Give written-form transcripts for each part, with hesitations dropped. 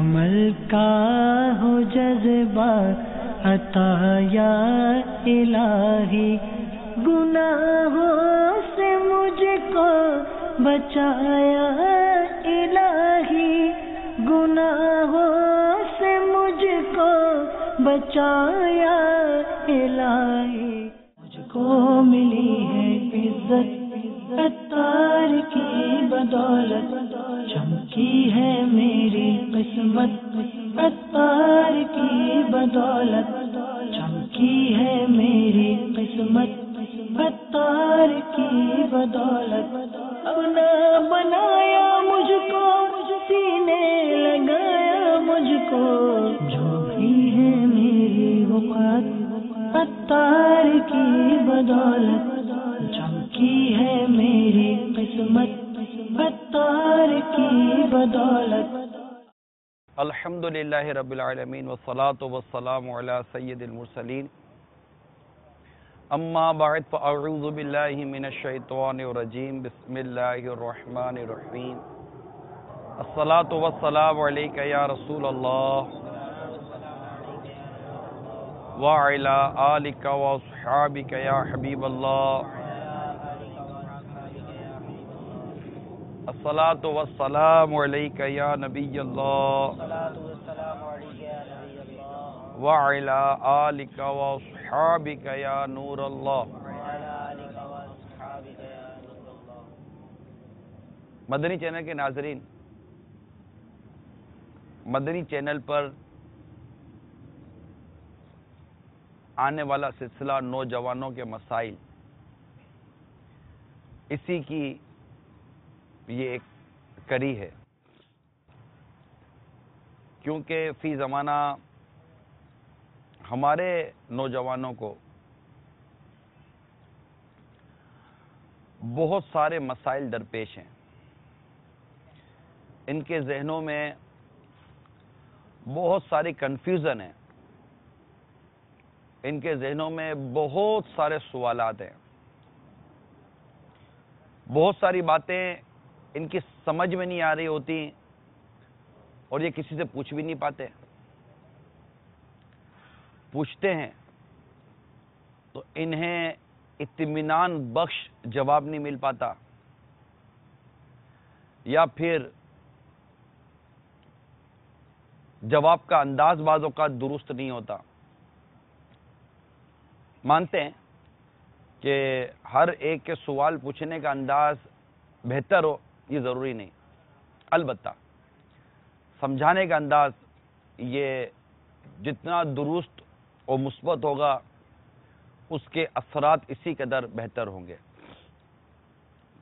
عمل کا ہو جذبہ عطا یا الہی، گناہوں سے مجھ کو بچایا الہی، گناہوں سے مجھ کو بچایا الہی۔ مجھ کو ملی ہے عزت عطار کی بدولت، چمکی ہے میری قسمت عطار کی بدولت، چمکی ہے میری قسمت عطار کی بدولت۔ اپنا بنایا مجھ کو، سینے لگایا مجھ کو، جو بھی ہے میری وقت عطار کی بدولت، چمکی ہے میری قسمت عطار کی بدولت۔ الحمدللہ رب العالمین والصلاة والسلام علی سید المرسلین، اما بعد فاعوذ باللہ من الشیطان الرجیم، بسم اللہ الرحمن الرحیم، الصلاة والسلام علیک یا رسول اللہ وعلی آلک واصحابک یا حبیب اللہ، الصلاة والسلام علیک یا نبی اللہ وعلی آلک واصحابک یا نور اللہ۔ مدنی چینل کے ناظرین، مدنی چینل پر آنے والا سلسلہ نوجوانوں کے مسائل، اسی کی یہ ایک کڑی ہے، کیونکہ فی زمانہ ہمارے نوجوانوں کو بہت سارے مسائل درپیش ہیں، ان کے ذہنوں میں بہت ساری کنفیوژن ہے، ان کے ذہنوں میں بہت سارے سوالات ہیں، بہت ساری باتیں ان کی سمجھ میں نہیں آ رہی ہوتی، اور یہ کسی سے پوچھ بھی نہیں پاتے، پوچھتے ہیں تو انہیں اطمینان بخش جواب نہیں مل پاتا، یا پھر جواب کا انداز بعض اوقات درست نہیں ہوتا۔ مانتے ہیں کہ ہر ایک کے سوال پوچھنے کا انداز بہتر ہو، یہ ضروری نہیں، البتہ سمجھانے کا انداز یہ جتنا درست اور مثبت ہوگا، اس کے اثرات اسی قدر بہتر ہوں گے۔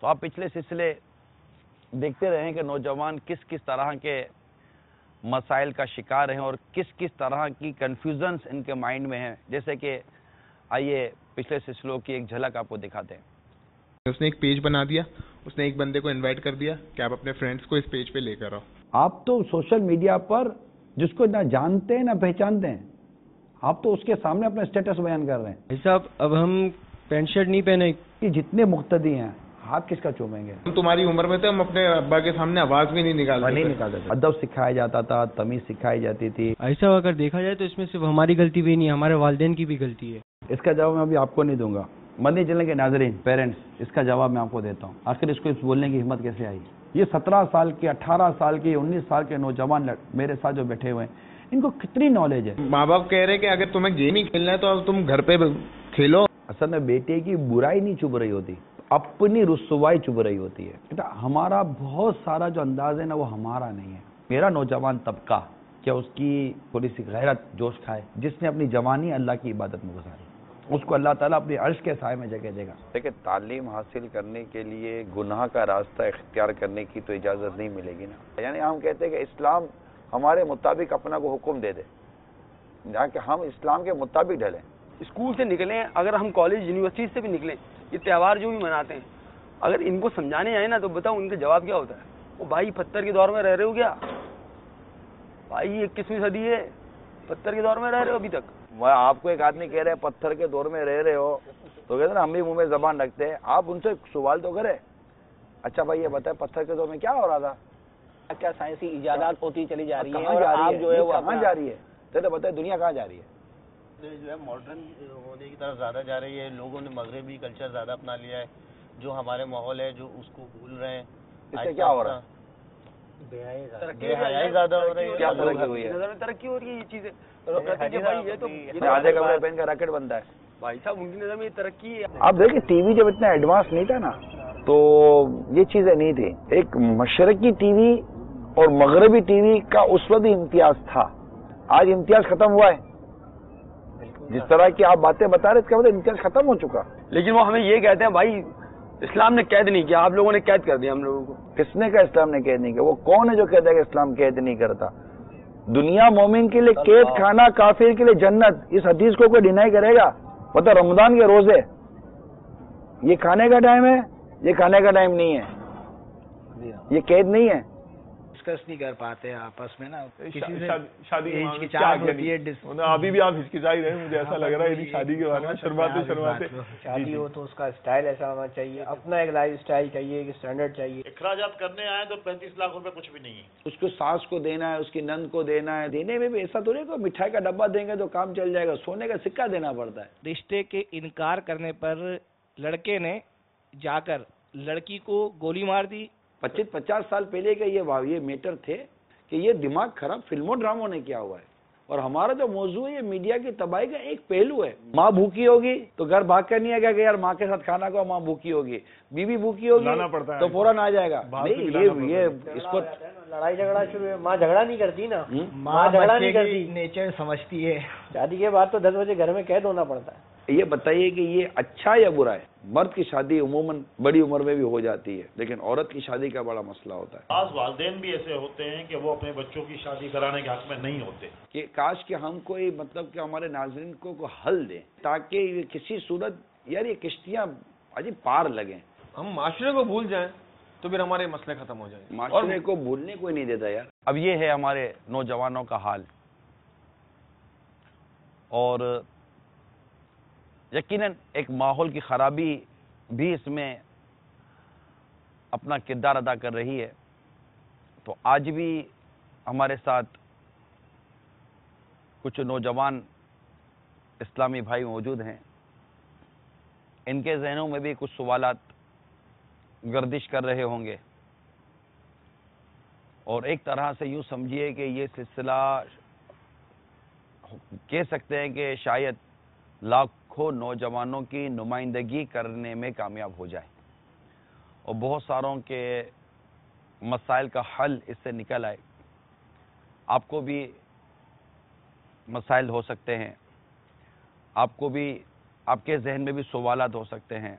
تو آپ پچھلے سلسلے دیکھتے رہے ہیں کہ نوجوان کس کس طرح کے مسائل کا شکار ہیں اور کس کس طرح کی کنفیوژنس ان کے مائنڈ میں ہیں۔ جیسے کہ آئیے پچھلے سلسلوں کی ایک جھلک آپ کو دکھاتے ہیں۔ اس نے ایک پیج بنا دیا، اس نے ایک بندے کو انوائٹ کر دیا کہ آپ اپنے فرینڈز کو اس پیج پہ لے کر آؤ۔ آپ تو سوشل میڈیا پر جس کو نہ جانتے ہیں نہ پہچانتے ہیں، آپ تو اس کے سامنے اپنا اسٹیٹس بیان کر رہے ہیں۔ صاحب اب ہم پینٹ شرٹ نہیں پہنے کہ جتنے مقتدی ہیں ہاتھ کس کا چومیں گے؟ ہم تمہاری عمر میں تھے، ہم اپنے ابا کے سامنے آواز بھی نہیں نکالتے تھے۔ ادب سکھایا جاتا تھا، تمیز سکھائی جاتی تھی۔ ایسا اگر دیکھا جائے تو اس میں صرف ہماری غلطی بھی نہیں، ہمارے والدین کی بھی غلطی ہے۔ اس کا جواب میں ابھی آپ کو نہیں دوں گا، مدنی چینل کے ناظرین، پیرنٹس، اس کا جواب میں آپ کو دیتا ہوں۔ آخر اس کو اس بولنے کی ہمت کیسے آئی؟ یہ 17 سال کے، 18 سال کے، 19 سال کے نوجوان میرے ساتھ جو بیٹھے ہوئے ہیں، ان کو کتنی نالج ہے؟ ماں باپ کہہ رہے کہ اگر تمہیں گیم ہی کھیلنا ہے تو اب تم گھر پہ کھیلو۔ اصل میں بیٹے کی برائی نہیں چبھ رہی ہوتی، اپنی رسوائی چبھ رہی ہوتی ہے۔ ہمارا بہت سارا جو انداز ہے نا، وہ ہمارا نہیں ہے۔ میرا نوجوان طبقہ کیا اس کی تھوڑی سی غیرت جوش کھائے، جس نے اپنی جوانی اللہ کی عبادت میں گزاری، اس کو اللہ تعالیٰ اپنے عرش کے سائے میں جگہ دے گا۔ دیکھیں، تعلیم حاصل کرنے کے لیے گناہ کا راستہ اختیار کرنے کی تو اجازت نہیں ملے گی نا۔ یعنی ہم کہتے ہیں کہ اسلام ہمارے مطابق اپنا کو حکم دے دے، جہاں کہ ہم اسلام کے مطابق ڈھلیں۔ اسکول سے نکلیں، اگر ہم کالج یونیورسٹی سے بھی نکلیں، یہ تہوار جو بھی مناتے ہیں، اگر ان کو سمجھانے آئے نا تو بتاؤ ان کا جواب کیا ہوتا ہے؟ وہ بھائی پتھر کے دور میں رہ رہے ہو کیا بھائی؟ 21ویں صدی ہے، پتھر کے دور میں رہ رہے ہو ابھی تک؟ میں آپ کو ایک آدمی کہہ رہے ہیں پتھر کے دور میں رہ رہے ہو، تو کہتے ہیں نا ہم بھی منہ میں زبان رکھتے ہیں، آپ ان سے سوال تو کریں، اچھا بھائی یہ بتائیں پتھر کے دور میں کیا ہو رہا تھا؟ کیا سائنسی ایجادات ہوتی چلی جا رہی ہیں کہاں اور جا آپ رہی جو ہے ہے وہ کہاں جا رہی ہے؟ تو بتائیں دنیا کہاں جا رہی ہے؟ جو ہے ماڈرن ہونے کی طرف زیادہ جا رہی ہے. لوگوں نے مغربی کلچر زیادہ اپنا لیا ہے. جو ہمارے ماحول ہے جو اس کو بھول رہے ہیں. اس سے کیا ہو رہا ہے؟ بے حیائی زیادہ ہو رہی ہے. کیا ترقی ہوئی ہے؟ نظر میں ترقی ہو رہی ہے یہ چیزیں. آدھے کپڑے پہن کا راکٹ بنتا ہے. بھائی صاحب ان کی نظر میں یہ ترقی ہے. آپ دیکھیں ٹی وی جب اتنا ایڈوانس نہیں تھا نا تو یہ چیزیں نہیں تھی. ایک مشرقی ٹی وی اور مغربی ٹی وی کا اس وقت امتیاز تھا. آج امتیاز ختم ہوا ہے. جس طرح کی آپ باتیں بتا رہے اس کا مطلب امتیاز ختم ہو چکا. لیکن وہ ہمیں یہ کہتے ہیں بھائی اسلام نے قید نہیں کیا, آپ لوگوں نے قید کر دیا ہم لوگوں کو. کس نے کہا اسلام نے قید نہیں کیا؟ وہ کون ہے جو کہتا ہے کہ اسلام قید نہیں کرتا؟ دنیا مومن کے لیے قید کھانا, کافر کے لیے جنت. اس حدیث کو کوئی ڈینائی کرے گا؟ مطلب رمضان کے روزے یہ کھانے کا ٹائم ہے, یہ کھانے کا ٹائم نہیں ہے, یہ قید نہیں ہے. ڈسکس نہیں کر پاتے آپس میں نا, شادی ابھی بھی آپ ہچکچائی رہے ہیں, مجھے ایسا لگ رہا ہے شادی کے بارے میں شرماتے. شادی ہو تو اس کا اسٹائل ایسا ہونا چاہیے, اپنا ایک لائف اسٹائل چاہیے, ایک اسٹینڈرڈ چاہیے. اخراجات کرنے آئے تو 35 لاکھ روپے کچھ بھی نہیں ہے. اس کو ساس کو دینا ہے, اس کی نند کو دینا ہے. دینے میں بھی ایسا تو نہیں کہ مٹھائی کا ڈبہ دیں گے تو کام چل جائے گا. سونے کا سکہ دینا پڑتا ہے. رشتے کے انکار کرنے پر لڑکے نے جا کر لڑکی کو گولی مار دی. 25-50 سال پہلے کا یہ میٹر تھے کہ یہ دماغ خراب فلموں ڈراموں نے کیا ہوا ہے. اور ہمارا جو موضوع ہے یہ میڈیا کی تباہی کا ایک پہلو ہے. ماں بھوکی ہوگی تو گھر بھاگ کر نہیں آئے گا کہ یار ماں کے ساتھ کھانا کھاؤ. ماں بھوکی ہوگی, بیوی بھوکی ہوگی تو فوراً آ جائے گا. نہیں, یہ اس کو لڑائی جھگڑا شروع ہے. ماں جھگڑا نہیں کرتی نا, ماں جھگڑا نہیں کرتی, نیچر سمجھتی ہے. شادی کے بعد تو 10 بجے گھر میں قید ہونا پڑتا ہے. یہ بتائیے کہ یہ اچھا یا برا ہے؟ مرد کی شادی عموماً بڑی عمر میں بھی ہو جاتی ہے, لیکن عورت کی شادی کا بڑا مسئلہ ہوتا ہے. بعض والدین بھی ایسے ہوتے ہیں کہ وہ اپنے بچوں کی شادی کرانے کے حق میں نہیں ہوتے. کہ کاش کہ ہم کوئی مطلب کہ ہمارے ناظرین کو حل دیں تاکہ کسی صورت یار یہ کشتیاں عجیب پار لگیں. ہم معاشرے کو بھول جائیں تو پھر ہمارے مسئلے ختم ہو جائیں. معاشرے کو بھولنے کوئی نہیں دیتا یار. اب یہ ہے ہمارے نوجوانوں کا حال, اور یقیناً ایک ماحول کی خرابی بھی اس میں اپنا کردار ادا کر رہی ہے. تو آج بھی ہمارے ساتھ کچھ نوجوان اسلامی بھائی موجود ہیں. ان کے ذہنوں میں بھی کچھ سوالات گردش کر رہے ہوں گے, اور ایک طرح سے یوں سمجھیے کہ یہ سلسلہ کہہ سکتے ہیں کہ شاید لاکھوں نوجوانوں کی نمائندگی کرنے میں کامیاب ہو جائے, اور بہت ساروں کے مسائل کا حل اس سے نکل آئے. آپ کو بھی مسائل ہو سکتے ہیں, آپ کو بھی آپ کے ذہن میں بھی سوالات ہو سکتے ہیں.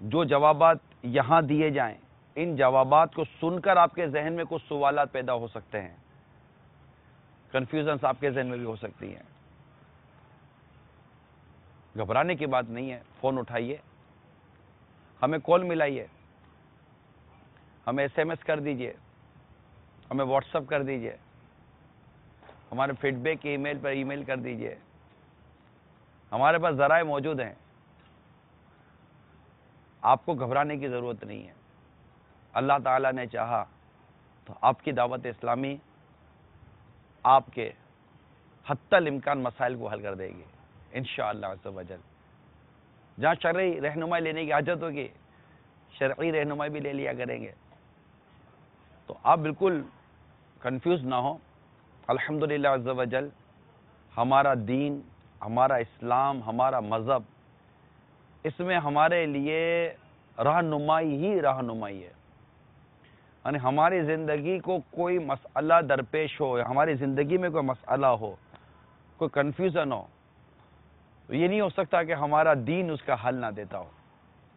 جو جوابات یہاں دیے جائیں ان جوابات کو سن کر آپ کے ذہن میں کچھ سوالات پیدا ہو سکتے ہیں, کنفیوژنس آپ کے ذہن میں بھی ہو سکتی ہیں. گھبرانے کی بات نہیں ہے, فون اٹھائیے, ہمیں کال ملائیے, ہمیں SMS کر دیجئے, ہمیں واٹس ایپ کر دیجئے, ہمارے فیڈ بیک ای میل پر ای میل کر دیجئے. ہمارے پاس ذرائع موجود ہیں, آپ کو گھبرانے کی ضرورت نہیں ہے. اللہ تعالیٰ نے چاہا تو آپ کی دعوت اسلامی آپ کے حتی الامکان مسائل کو حل کر دے گی انشاءاللہ عز و جل. جہاں شرعی رہنمائی لینے کی حاجت ہوگی شرعی رہنمائی بھی لے لیا کریں گے. تو آپ بالکل کنفیوز نہ ہو. الحمدللہ عز و جل ہمارا دین, ہمارا اسلام, ہمارا مذہب, اس میں ہمارے لیے رہنمائی ہی رہنمائی ہے. یعنی ہماری زندگی کو کوئی مسئلہ درپیش ہو, ہماری زندگی میں کوئی مسئلہ ہو, کوئی کنفیوژن ہو, تو یہ نہیں ہو سکتا کہ ہمارا دین اس کا حل نہ دیتا ہو,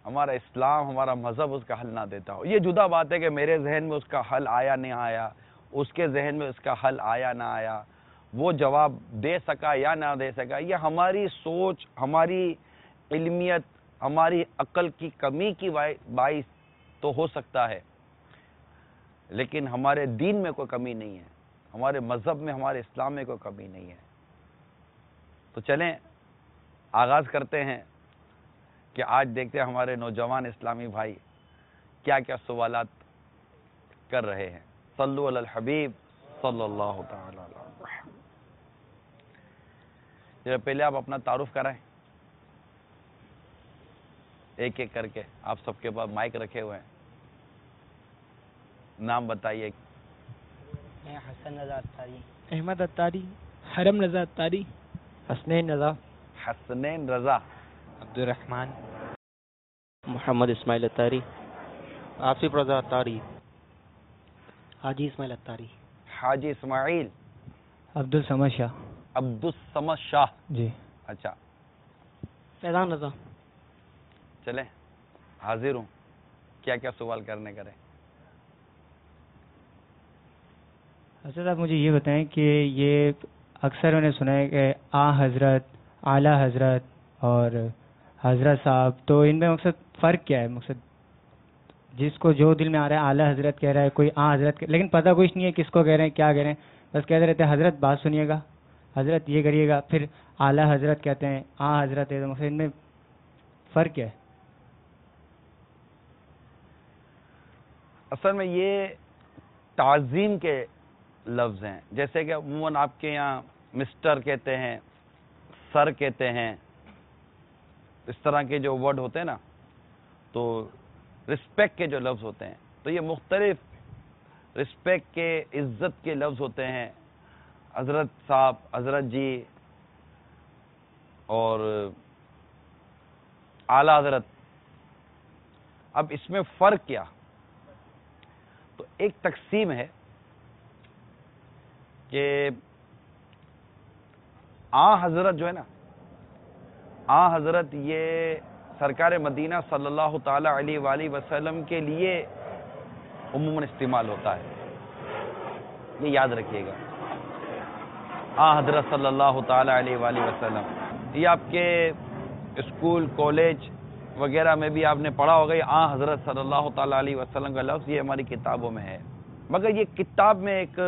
ہمارا اسلام, ہمارا مذہب اس کا حل نہ دیتا ہو. یہ جدا بات ہے کہ میرے ذہن میں اس کا حل آیا نہیں آیا, اس کے ذہن میں اس کا حل آیا نہ آیا, وہ جواب دے سکا یا نہ دے سکا. یہ ہماری سوچ, ہماری علمیت, ہماری عقل کی کمی کی باعث تو ہو سکتا ہے, لیکن ہمارے دین میں کوئی کمی نہیں ہے, ہمارے مذہب میں, ہمارے اسلام میں کوئی کمی نہیں ہے. تو چلیں آغاز کرتے ہیں کہ آج دیکھتے ہیں ہمارے نوجوان اسلامی بھائی کیا کیا سوالات کر رہے ہیں. صلو علی الحبیب صلی اللہ تعالی علیہ وسلم. پہلے آپ اپنا تعارف کرائیں ایک ایک کر کے. آپ سب کے پاس مائک رکھے ہوئے ہیں. نام بتائیے. حسن رضا اتاری. احمد اتاری. حرم رضا اتاری. حسنین رضا. حسنین رضا. عبد الرحمن. محمد اسماعیل اتاری. آصف رضا اتاری. حاجی اسماعیل اتاری. حاجی اسماعیل. عبد الصمد شاہ. عبد الصمد شاہ. جی. اچھا. فیضان رضا. چلیں حاضر ہوں. کیا کیا سوال کرنے کریں. حضرت آپ مجھے یہ بتائیں کہ یہ اکثر میں نے سنا ہے کہ حضرت، اعلی حضرت اور حضرت صاحب، تو ان میں مقصد فرق کیا ہے؟ مقصد جس کو جو دل میں آ رہا ہے اعلی حضرت کہہ رہا ہے، کوئی حضرت لیکن پتہ کچھ نہیں ہے کس کو کہہ رہے ہیں، کیا کہہ رہے ہیں. بس کہتے رہتے ہیں حضرت بات سنیے گا، حضرت یہ کریے گا، پھر اعلی حضرت کہتے ہیں، حضرت ہے. تو مقصد ان میں فرق کیا ہے؟ اصل میں یہ تعظیم کے لفظ ہیں. جیسے کہ عموماً آپ کے یہاں مسٹر کہتے ہیں، سر کہتے ہیں، اس طرح کے جو ورڈ ہوتے ہیں نا، تو رسپیکٹ کے جو لفظ ہوتے ہیں تو یہ مختلف رسپیکٹ کے، عزت کے لفظ ہوتے ہیں. حضرت صاحب، حضرت جی اور اعلی حضرت. اب اس میں فرق کیا؟ تو ایک تقسیم ہے کہ حضرت جو ہے نا، حضرت یہ سرکار مدینہ صلی اللہ تعالی علیہ وآلہ وسلم کے لیے عموماً استعمال ہوتا ہے. یہ یاد رکھیے گا. حضرت صلی اللہ تعالی علیہ وآلہ وسلم یہ آپ کے اسکول، کالج وغیرہ میں بھی آپ نے پڑھا ہوگا. یہ حضرت صلی اللہ تعالی علیہ وسلم کا لفظ یہ ہماری کتابوں میں ہے، مگر یہ کتاب میں ایک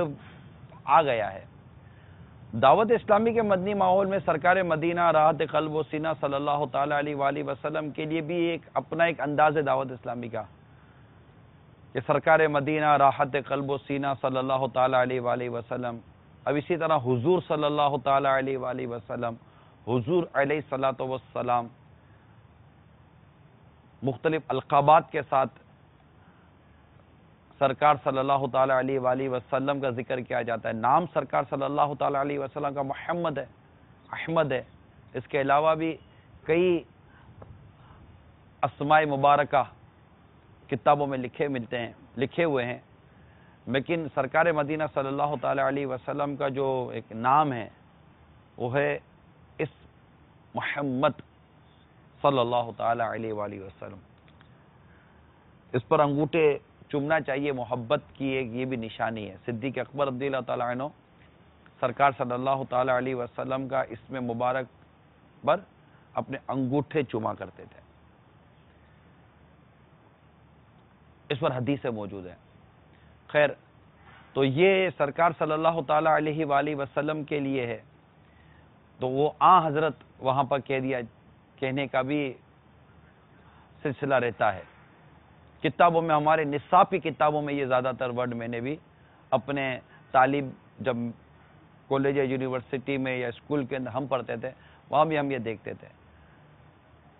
آ گیا ہے. دعوت اسلامی کے مدنی ماحول میں سرکار مدینہ راحت قلب و سینہ صلی اللہ تعالی علیہ وآلہ وسلم کے لیے بھی اپنا ایک انداز ہے دعوت اسلامی کا، کہ سرکار مدینہ راحت قلب و سینہ صلی اللہ تعالی علیہ وآلہ وسلم. اب اسی طرح حضور صلی اللہ تعالی علیہ وآلہ وسلم، حضور علیہ الصلوۃ والسلام، مختلف القابات کے ساتھ سرکار صلی اللہ تعالی علیہ وآلہ وسلم کا ذکر کیا جاتا ہے. نام سرکار صلی اللہ تعالی علیہ وسلم کا محمد ہے، احمد ہے. اس کے علاوہ بھی کئی اسماء مبارکہ کتابوں میں لکھے ہوئے ہیں، لیکن سرکار مدینہ صلی اللہ تعالی علیہ وسلم کا جو ایک نام ہے وہ ہے اس محمد صلی اللہ تعالی علیہ وآلہ وسلم. اس پر انگوٹھے چومنا چاہیے. محبت کی ایک یہ بھی نشانی ہے. صدیق اکبر رضی اللہ تعالیٰ عنہ سرکار صلی اللہ تعالی علیہ وسلم کا اسم مبارک پر اپنے انگوٹھے چوما کرتے تھے. اس پر حدیث موجود ہے. خیر، تو یہ سرکار صلی اللہ تعالی علیہ وآلہ وسلم کے لیے ہے، تو وہ حضرت وہاں پر کہنے کا بھی سلسلہ رہتا ہے. کتابوں میں، ہمارے نصابی کتابوں میں یہ زیادہ تر ورڈ میں نے بھی اپنے طالب جب کالج یا یونیورسٹی میں یا اسکول کے اندر ہم پڑھتے تھے وہاں بھی ہم یہ دیکھتے تھے.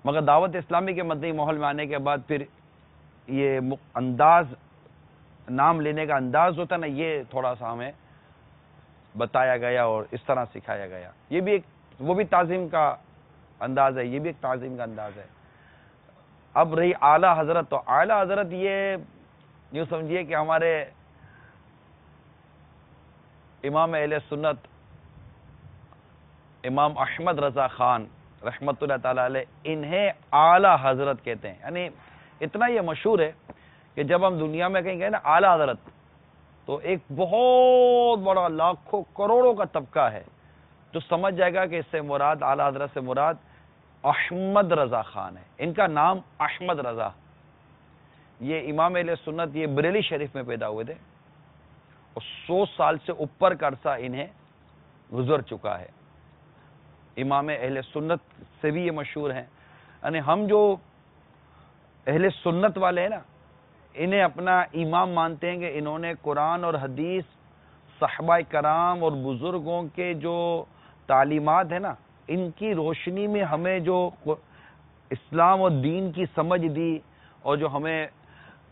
مگر دعوت اسلامی کے مدنی ماحول میں آنے کے بعد پھر یہ انداز، نام لینے کا انداز ہوتا ہے نا، یہ تھوڑا سا ہمیں بتایا گیا اور اس طرح سکھایا گیا. یہ بھی وہ بھی تعظیم کا انداز ہے، یہ بھی ایک تعظیم کا انداز ہے. اب رہی اعلی حضرت، تو اعلی حضرت یہ یوں سمجھیے کہ ہمارے امام اہل سنت امام احمد رضا خان رحمت اللہ تعالی علیہ، انہیں اعلی حضرت کہتے ہیں. یعنی اتنا یہ مشہور ہے کہ جب ہم دنیا میں کہیں گے نا اعلی حضرت، تو ایک بہت بڑا لاکھوں کروڑوں کا طبقہ ہے جو سمجھ جائے گا کہ اس سے مراد، اعلی حضرت سے مراد احمد رضا خان ہے. ان کا نام احمد رضا. یہ امام اہل سنت یہ بریلی شریف میں پیدا ہوئے تھے اور 100 سال سے اوپر کا عرصہ انہیں گزر چکا ہے. امام اہل سنت سے بھی یہ مشہور ہیں. یعنی ہم جو اہل سنت والے ہیں نا، انہیں اپنا امام مانتے ہیں کہ انہوں نے قرآن اور حدیث، صحابہ کرام اور بزرگوں کے جو تعلیمات ہیں نا، ان کی روشنی میں ہمیں جو اسلام اور دین کی سمجھ دی، اور جو ہمیں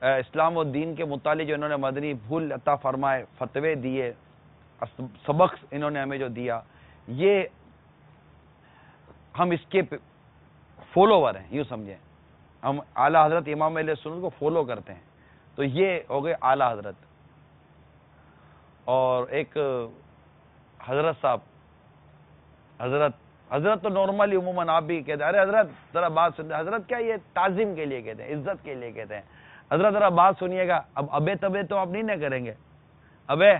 اسلام اور دین کے متعلق جو انہوں نے مدنی پھول عطا فرمائے، فتوے دیے، سبق انہوں نے ہمیں جو دیا، یہ ہم اس کے فالوور ہیں، یوں سمجھیں، ہم اعلیٰ حضرت امام علیہ السنت کو فالو کرتے ہیں. تو یہ ہو گئے اعلیٰ حضرت. اور ایک حضرت صاحب، حضرت تو نارملی عموماً آپ بھی کہتے ہیں، ارے حضرت ذرا بات سنتے. حضرت کیا یہ تعظیم کے لیے کہتے ہیں، عزت کے لیے کہتے ہیں. حضرت ذرا بات سنیے گا. اب ابے تبے تو آپ نہیں نہ کریں گے، ابے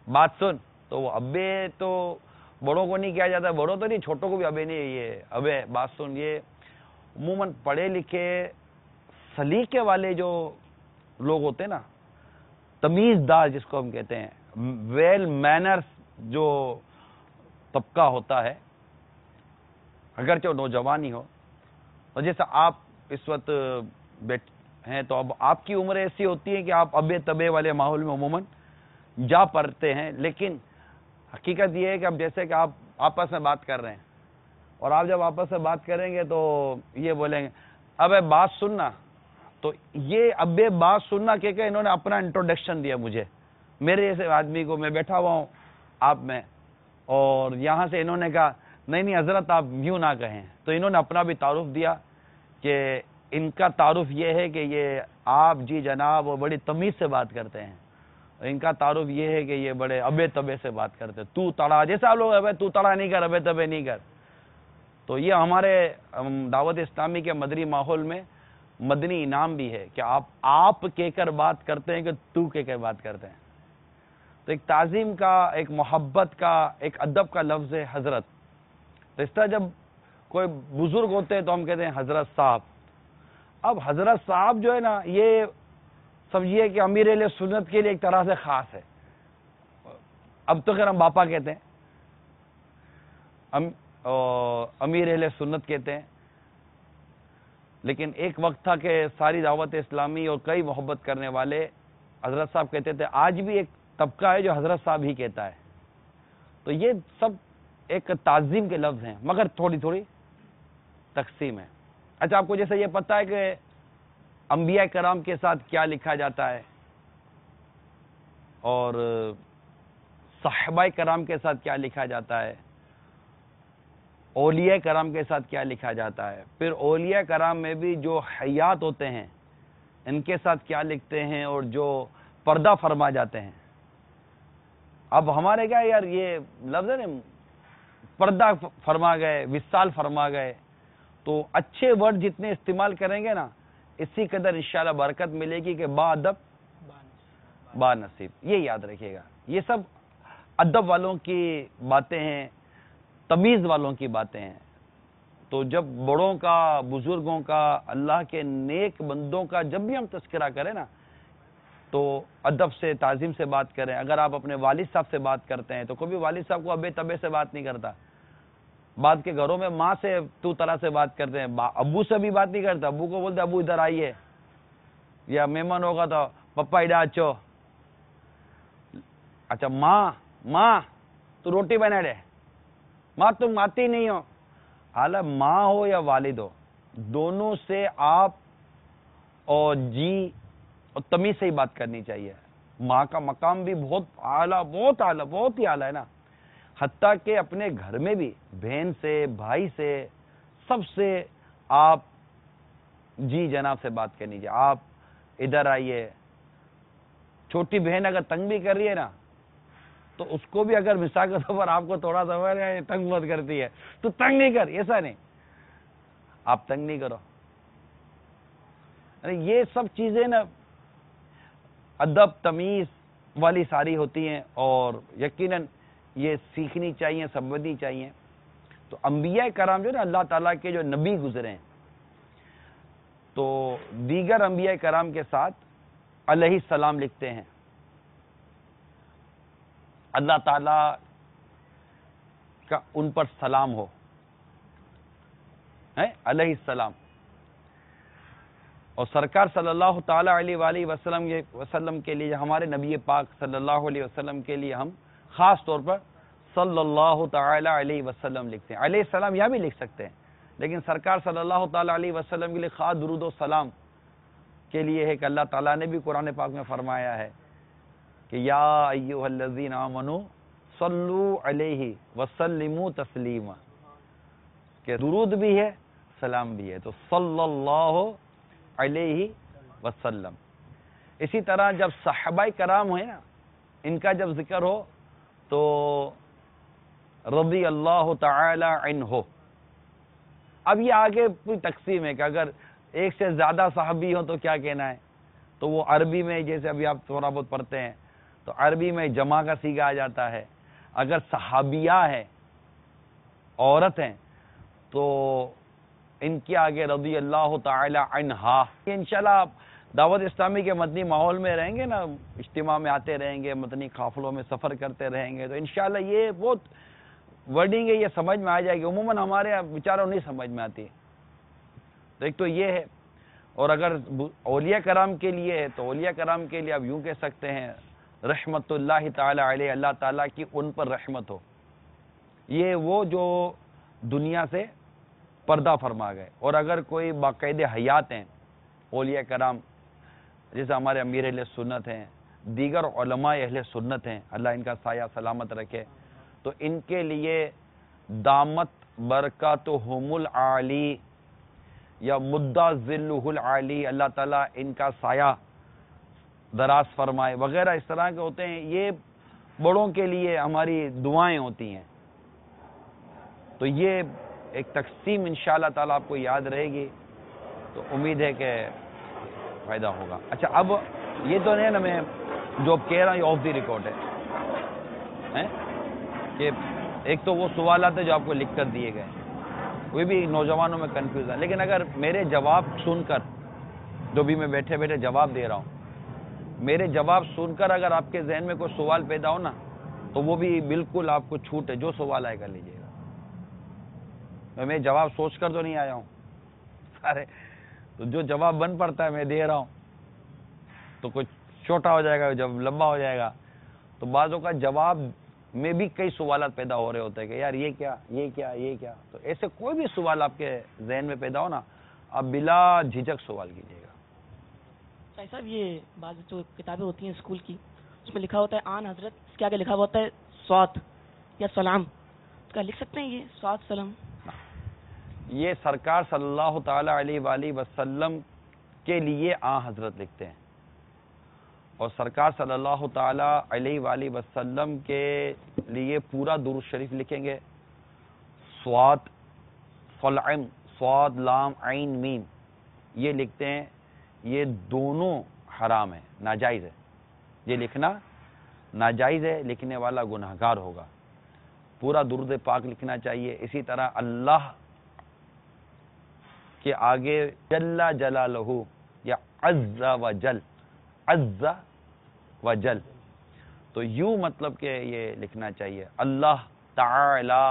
بات سن. تو وہ ابے تو بڑوں کو نہیں کیا جاتا، بڑوں تو نہیں، چھوٹوں کو بھی ابے نہیں، یہ ابے بات سن. یہ عموماً پڑھے لکھے سلیقے والے جو لوگ ہوتے ہیں نا، تمیز دار جس کو ہم کہتے ہیں، ویل مینرز جو طبقہ ہوتا ہے، اگرچہ وہ نوجوان ہی ہو. اور جیسا آپ اس وقت ہیں تو اب آپ کی عمر ایسی ہوتی ہے کہ آپ ابے تبے والے ماحول میں عموماً جا پڑتے ہیں. لیکن حقیقت یہ ہے کہ اب جیسے کہ آپ آپس میں بات کر رہے ہیں، اور آپ جب آپس میں بات کریں گے تو یہ بولیں گے ابے بات سننا. تو یہ ابے بات سننا کہ انہوں نے اپنا انٹروڈکشن دیا مجھے، میرے جیسے آدمی کو، میں بیٹھا ہوا ہوں آپ میں، اور یہاں سے انہوں نے کہا نہیں حضرت آپ یوں نہ کہیں. تو انہوں نے اپنا بھی تعارف دیا کہ ان کا تعارف یہ ہے کہ یہ آپ جی جناب وہ بڑی تمیز سے بات کرتے ہیں، اور ان کا تعارف یہ ہے کہ یہ بڑے ابے تبے سے بات کرتے ہیں. تو تڑا، جیسے آپ لوگ ابے تو تڑا نہیں کر، ابے تبے نہیں کر. تو یہ ہمارے دعوت اسلامی کے مدنی ماحول میں مدنی انعام بھی ہے کہ آپ کہہ کر بات کرتے ہیں کہ تو کہہ کر بات کرتے ہیں. تو ایک تعظیم کا، ایک محبت کا، ایک ادب کا لفظ ہے حضرت. تو اس طرح جب کوئی بزرگ ہوتے ہیں تو ہم کہتے ہیں حضرت صاحب. اب حضرت صاحب جو ہے نا، یہ سمجھیے کہ امیر اہل سنت کے لیے ایک طرح سے خاص ہے. اب تو خیر ہم باپا کہتے ہیں، امیر اہل سنت کہتے ہیں. لیکن ایک وقت تھا کہ ساری دعوت اسلامی اور کئی محبت کرنے والے حضرت صاحب کہتے تھے. آج بھی ایک طبقہ ہے جو حضرت صاحب ہی کہتا ہے. تو یہ سب ایک تعظیم کے لفظ ہیں، مگر تھوڑی تھوڑی تقسیم ہے. اچھا، آپ کو جیسے یہ پتہ ہے کہ انبیاء کرام کے ساتھ کیا لکھا جاتا ہے، اور صحابہ کرام کے ساتھ کیا لکھا جاتا ہے، اولیاء کرام کے ساتھ کیا لکھا جاتا ہے، پھر اولیاء کرام میں بھی جو حیات ہوتے ہیں ان کے ساتھ کیا لکھتے ہیں، اور جو پردہ فرما جاتے ہیں. اب ہمارے کیا یار یہ لفظ ہے نا، پردہ فرما گئے، وصال فرما گئے. تو اچھے ورڈ جتنے استعمال کریں گے نا، اسی قدر انشاءاللہ برکت ملے گی کہ با ادب با نصیب. یہ یاد رکھیے گا، یہ سب ادب والوں کی باتیں ہیں، تمیز والوں کی باتیں ہیں. تو جب بڑوں کا، بزرگوں کا، اللہ کے نیک بندوں کا جب بھی ہم تذکرہ کریں نا، تو ادب سے، تعظیم سے بات کریں. اگر آپ اپنے والد صاحب سے بات کرتے ہیں تو کوئی بھی والد صاحب کو ابے تبے سے بات نہیں کرتا. بعد کے گھروں میں ماں سے تو طرح سے بات کرتے ہیں، ابو سے بھی بات نہیں کرتا. ابو کو بولتے ابو ادھر آئیے، یا مہمان ہوگا تو پپا اڈا اچھو. اچھا ماں تو روٹی بنا دے، ماں تم آتی نہیں ہو. حالانکہ ماں ہو یا والد ہو، دونوں سے آپ اور جی اور تمیز سے ہی بات کرنی چاہیے. ماں کا مقام بھی بہت اعلیٰ، بہت اعلیٰ، بہت ہی اعلیٰ ہے نا. حتیٰ کہ اپنے گھر میں بھی بہن سے، بھائی سے، سب سے آپ جی جناب سے بات کرنی چاہیے. آپ ادھر آئیے. چھوٹی بہن اگر تنگ بھی کر رہی ہے نا، تو اس کو بھی اگر مثال کے طور پر آپ کو تھوڑا سا تنگ مت کرتی ہے تو تنگ نہیں کر، ایسا نہیں، آپ تنگ نہیں کرو. یہ سب چیزیں نا ادب تمیز والی ساری ہوتی ہیں، اور یقیناً یہ سیکھنی چاہیے، سمجھنی چاہیے. تو انبیاء کرام جو نا اللہ تعالیٰ کے جو نبی گزرے ہیں، تو دیگر انبیاء کرام کے ساتھ علیہ السلام لکھتے ہیں. اللہ تعالیٰ کا ان پر سلام ہو، علیہ السلام. اور سرکار صلی اللہ تعالیٰ علیہ وآلہ وسلم کے لیے، ہمارے نبی پاک صلی اللہ علیہ وسلم کے لیے ہم خاص طور پر صلی اللہ تعالیٰ علیہ وسلم لکھتے ہیں. علیہ السلام یہاں بھی لکھ سکتے ہیں، لیکن سرکار صلی اللہ تعالیٰ علیہ وسلم کے لیے خاص درود و سلام کے لیے ہے کہ اللہ تعالیٰ نے بھی قرآن پاک میں فرمایا ہے کہ یا ایھا الذین آمنوا صلو علیہ وسلموا تسلیما، کہ درود بھی ہے سلام بھی ہے، تو صلی اللہ علیہ وسلم. اسی طرح جب صحابہ کرام ہیں نا، ان کا جب ذکر ہو تو رضی اللہ تعالی عنہ. اب یہ آگے کوئی تقسیم ہے کہ اگر ایک سے زیادہ صحابی ہوں تو کیا کہنا ہے، تو وہ عربی میں جیسے ابھی آپ تھوڑا بہت پڑھتے ہیں تو عربی میں جمع کا صیغہ آ جاتا ہے. اگر صحابیہ ہے، عورت ہیں، تو ان کے آگے رضی اللہ تعالی عنہا. انشاءاللہ دعوت اسلامی کے مدنی ماحول میں رہیں گے نا، اجتماع میں آتے رہیں گے، مدنی قافلوں میں سفر کرتے رہیں گے، تو انشاءاللہ یہ بہت ورڈنگ ہے، یہ سمجھ میں آ جائے گی. عموماً ہمارے بیچاروں نہیں سمجھ میں آتی. تو ایک تو یہ ہے، اور اگر اولیاء کرام کے لیے ہے تو اولیاء کرام کے لیے آپ یوں کہہ سکتے ہیں رحمت اللہ تعالی علیہ، اللہ تعالیٰ کی ان پر رحمت ہو. یہ وہ جو دنیا سے پردہ فرما گئے. اور اگر کوئی باقاعدہ حیات ہیں اولیاء کرام، جیسے ہمارے امیر اہل سنت ہیں، دیگر علماء اہل سنت ہیں، اللہ ان کا سایہ سلامت رکھے، تو ان کے لیے دامت برکاتہم العالی یا مدّا ظلہ العالی، اللہ تعالیٰ ان کا سایہ دراز فرمائے وغیرہ اس طرح کے ہوتے ہیں. یہ بڑوں کے لیے ہماری دعائیں ہوتی ہیں. تو یہ ایک تقسیم انشاءاللہ تعالیٰ آپ کو یاد رہے گی، تو امید ہے کہ فائدہ ہوگا. اچھا، اب یہ تو نہیں نا میں جو کہہ رہا ہوں یہ آف دی ریکارڈ ہے کہ ایک تو وہ سوالات ہیں جو آپ کو لکھ کر دیے گئے، وہ بھی نوجوانوں میں کنفیوز ہے. لیکن اگر میرے جواب سن کر، جو بھی میں بیٹھے بیٹھے جواب دے رہا ہوں، میرے جواب سن کر اگر آپ کے ذہن میں کوئی سوال پیدا ہو نا، تو وہ بھی بالکل آپ کو چھوٹ ہے، جو سوال آئے کر لیجیے گا. میں جواب سوچ کر تو نہیں آیا ہوں سارے، تو جو جواب بن پڑتا ہے میں دے رہا ہوں. تو کچھ چھوٹا ہو جائے گا، جب لمبا ہو جائے گا تو بعضوں کا جواب میں بھی کئی سوالات پیدا ہو رہے ہوتے ہیں کہ یار یہ کیا، یہ کیا، یہ کیا. تو ایسے کوئی بھی سوال آپ کے ذہن میں پیدا ہو نا، آپ بلا جھجک سوال کیجیے گا. صاحب یہ بعض جو کتابیں ہوتی ہیں اسکول کی، اس میں لکھا ہوتا ہے آن حضرت، اس کے آگے لکھا ہوتا ہے صوت یا سلام، کیا لکھ سکتے ہیں یہ صوت سلام؟ یہ سرکار صلی اللہ تعالی علیہ وآلہ وسلم کے لیے آن حضرت لکھتے ہیں، اور سرکار صلی اللہ تعالی علیہ وآلہ وسلم کے لیے پورا درود شریف لکھیں گے. صوت فلعم، صاد لام عین میم، یہ لکھتے ہیں. یہ دونوں حرام ہیں، ناجائز ہے. یہ لکھنا ناجائز ہے، لکھنے والا گناہگار ہوگا. پورا درود پاک لکھنا چاہیے. اسی طرح اللہ کے آگے جل جلالہ یا عز و جل، عز و جل، تو یوں مطلب کہ یہ لکھنا چاہیے اللہ تعالی،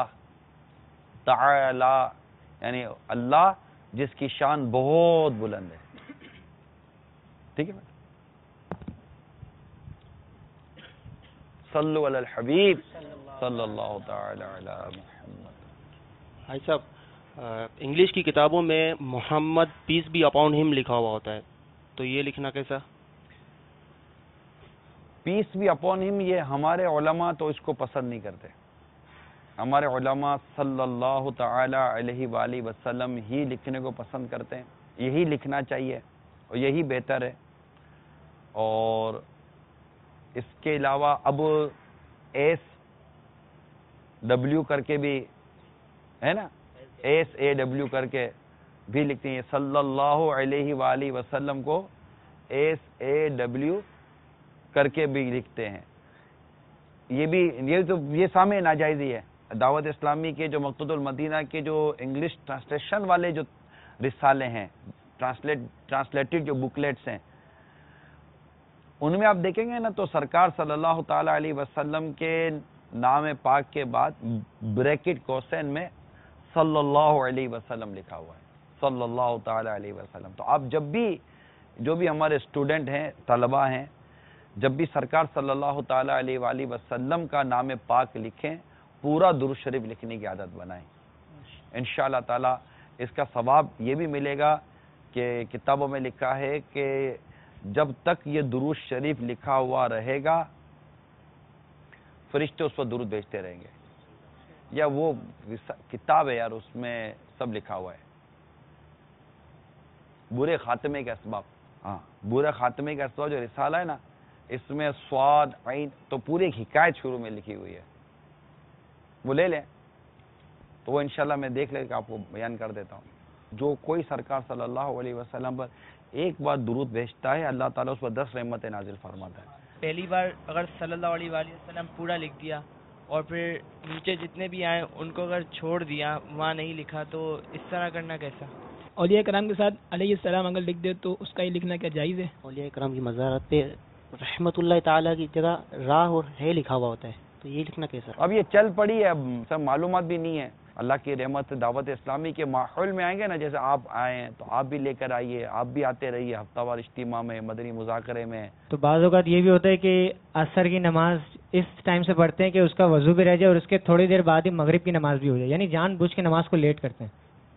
تعالی یعنی اللہ جس کی شان بہت بلند ہے. ٹھیک ہے، صلو علی الحبیب صلی اللہ تعالی علی محمد. بھائی صاحب، انگلش کی کتابوں میں محمد پیس بی اپون ہم لکھا ہوا ہوتا ہے، تو یہ لکھنا کیسا؟ پیس بھی اپون ہم، یہ ہمارے علماء تو اس کو پسند نہیں کرتے. ہمارے علماء صلی اللہ تعالی علیہ وآلہ وسلم ہی لکھنے کو پسند کرتے ہیں. یہی لکھنا چاہیے اور یہی بہتر ہے. اور اس کے علاوہ اب ایس ڈبلیو کر کے بھی ہے نا، ایس اے ڈبلیو کر کے بھی لکھتے ہیں. صلی اللہ علیہ وآلہ وسلم کو ایس اے ڈبلیو کر کے بھی لکھتے ہیں. یہ بھی یہ سامنے ناجائز ہی ہے. دعوت اسلامی کے جو مقتدى المدینہ کے جو انگلش ٹرانسلیشن والے جو رسالے ہیں، ٹرانسلیٹڈ جو بکلیٹس ہیں، ان میں آپ دیکھیں گے نا تو سرکار صلی اللہ تعالی علیہ وسلم کے نام پاک کے بعد بریکٹ کوسین میں صلی اللہ علیہ وسلم لکھا ہوا ہے، صلی اللہ تعالی علیہ وسلم. تو آپ جب بھی جو بھی ہمارے اسٹوڈنٹ ہیں، طلبہ ہیں، جب بھی سرکار صلی اللہ تعالیٰ علیہ وآلہ وسلم کا نام پاک لکھیں، پورا درود شریف لکھنے کی عادت بنائیں. انشاءاللہ تعالیٰ اس کا ثواب یہ بھی ملے گا کہ کتابوں میں لکھا ہے کہ جب تک یہ درود شریف لکھا ہوا رہے گا فرشتے اس پر درود بھیجتے رہیں گے. یا وہ کتاب ہے یار، اس میں سب لکھا ہوا ہے، برے خاتمے کے اسباب. ہاں، برے خاتمے کا اسباب جو رسالہ ہے نا، اس میں صاد عین تو پوری ایک حکایت شروع میں لکھی ہوئی ہے، وہ لے لیں تو وہ انشاءاللہ میں دیکھ لے کے آپ کو بیان کر دیتا ہوں. جو کوئی سرکار صلی اللہ علیہ وسلم پر ایک بار درود بھیجتا ہے، اللہ تعالیٰ اس پر 10 رحمتیں نازل فرماتا ہے. پہلی بار اگر صلی اللہ علیہ وآلہ وسلم پورا لکھ دیا اور پھر نیچے جتنے بھی آئے ان کو اگر چھوڑ دیا، وہاں نہیں لکھا، تو اس طرح کرنا کیسا؟ اولیاء کرام کے ساتھ علیہ السلام اگر لکھ دے تو اس کا یہ لکھنا کیا جائز ہے؟ اولیاء کرام کی مزارات پہ رحمت اللہ تعالیٰ کی جگہ راہ اور ہے لکھا ہوا ہوتا ہے، تو یہ لکھنا کیسا؟ اب یہ چل پڑی ہے، اب سب معلومات بھی نہیں ہے. اللہ کی رحمت سے دعوت اسلامی کے ماحول میں آئیں گے نا، جیسے آپ آئے ہیں تو آپ بھی لے کر آئیے، آپ بھی آتے رہیے ہفتہ وار اجتماع میں، مدنی مذاکرے میں. تو بعض اوقات یہ بھی ہوتا ہے کہ عصر کی نماز اس ٹائم سے پڑھتے ہیں کہ اس کا وضو بھی رہ جائے اور اس کے تھوڑی دیر بعد ہی مغرب کی نماز بھی ہو جائے، یعنی جان بوجھ کے نماز کو لیٹ کرتے ہیں.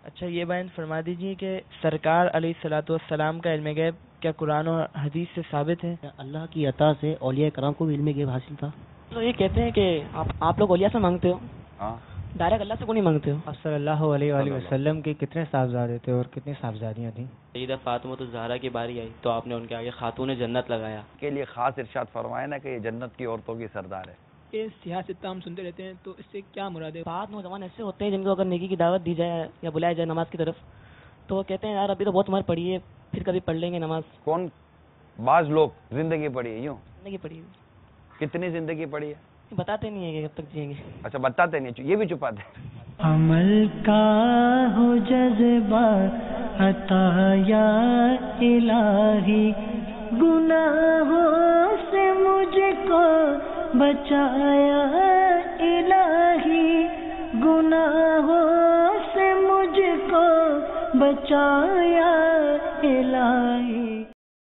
اچھا، یہ بیان فرما دیجیے کہ سرکار علیہ الصلوۃ والسلام کا علم غیب کیا قرآن اور حدیث سے ثابت ہے؟ اللہ کی عطا سے اولیاء کرام کو بھی علم غیب حاصل تھا. تو یہ کہتے ہیں کہ آپ لوگ اولیاء سے مانگتے ہو، ہاں، ڈائریکٹ اللہ سے کو نہیں مانگتے ہو. آپ صلی اللہ علیہ وآلہ وسلم کے کتنے صاحبزادے تھے اور کتنی صاحبزادیاں تھیں؟ سیدہ فاطمہ الزہرا کی باری آئی تو آپ نے ان کے آگے خاتون جنت لگایا. کے لیے خاص ارشاد فرمایا نا کہ یہ جنت کی عورتوں کی سردار ہے. یہ سیاست ہم سنتے رہتے ہیں، تو اس سے کیا مراد ہے؟ بعض نوجوان ایسے ہوتے ہیں جن کو اگر نیکی کی دعوت دی جائے یا بلایا جائے نماز کی طرف، تو وہ کہتے ہیں یار ابھی تو بہت عمر پڑی ہے، پھر کبھی پڑھ لیں گے نماز. کون؟ بعض لوگ زندگی پڑی ہے. یوں زندگی پڑی ہے. کتنی زندگی پڑی ہے بتاتے نہیں ہیں کہ کب تک جئیں گے. اچھا، بتاتے نہیں، یہ بھی چھپاتے ہیں. عمل کا ہو جذبہ عطا یا الہی، گناہوں سے مجھ کو بچایا الہی، گناہوں سے مجھ کو بچایا الہی.